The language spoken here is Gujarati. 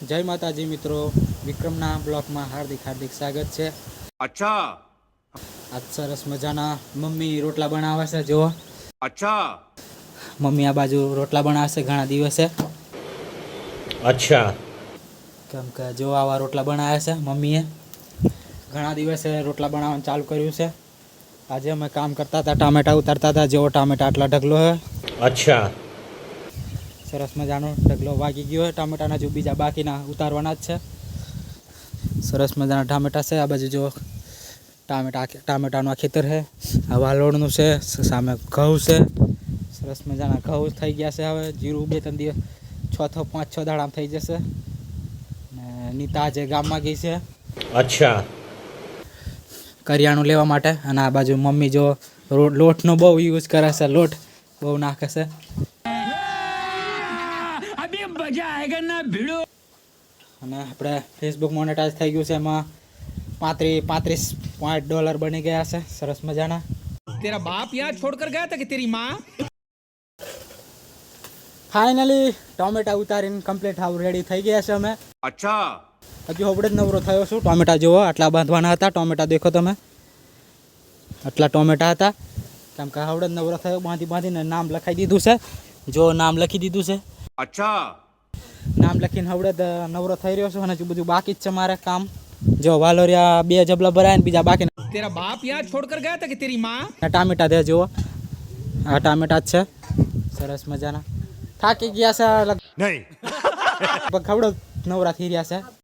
જય માતાજી મિત્રો, વિક્રમના બ્લોગમાં હાર્દિક સ્વાગત છે. અચ્છા. આજ સરસ મજાના મમ્મી રોટલા બનાવે છે. જુઓ, અચ્છા. મમ્મી આ બાજુ રોટલા બનાવે છે ઘણા દિવસે. અચ્છા. કેમ કે જો આવા રોટલા બનાવ્યા છે મમ્મીએ. ઘણા દિવસે રોટલા બનાવવાનું ચાલુ કર્યું છે. આજે અમે કામ કરતા હતા, ટામેટા ઉતારતા હતા. જેવો ટામેટા આટલા ઢગલો છે. અચ્છા. સરસ મજાનો ઢગલો વાગી ગયો હોય. ટામેટાના જો બીજા બાકીના ઉતારવાના જ છે. સરસ મજાના ટામેટા છે. આ બાજુ જો ટામેટાનું આ ખેતર છે. આ વાલોડનું છે. સામે ઘઉં છે. સરસ મજાના ઘઉં થઈ ગયા છે. હવે જીરું 2-3 દિવસ 5-6 દાડામાં થઈ જશે. ને નીતા જે ગામમાં ગઈ છે અચ્છા. કરિયાણું લેવા માટે. અને આ બાજુ મમ્મી જો લોટનો બહુ યુઝ કરે છે. લોટ બહુ નાખે છે. અને આપણે ફેસબુક મોનેટાઇઝ થઈ ગયું છે. એમાં $35 બની ગયા છે. સરસ મજાના. तेरा बाप यहाँ छोड़कर गया था कि तेरी माँ? ફાઇનલી ટોમેટા ઉતારીને કમ્પ્લીટ હાવ રેડી થઈ ગયા છે અમે. અચ્છા. હજુ હવડે જ નવરો થયો છું. ટોમેટા જુઓ, આટલા બાંધવાના હતા. ટોમેટા દેખો તમે, આટલા ટોમેટા હતા. કેમ કે હવડે જ નવરો થયો. બાંધીને નામ લખાઈ દીધું છે. જો નામ લખી દીધું છે. અચ્છા. નામ લખીને હવડે જ નવરો થઈ રહ્યો છું. અને હજુ બધું બાકી જ છે મારે કામ. જો વાલોરિયા 2 જબલા ભરાય ને બીજા બાકી. तेरा बाप यहाँ छोड़कर गया था कि तेरी माँ? ટામેટા દે જુઓ, આ ટામેટા જ છે. સરસ મજાના. થાકી ગયા છે. નહીં. ખવડો નવરા થઈ રહ્યા છે.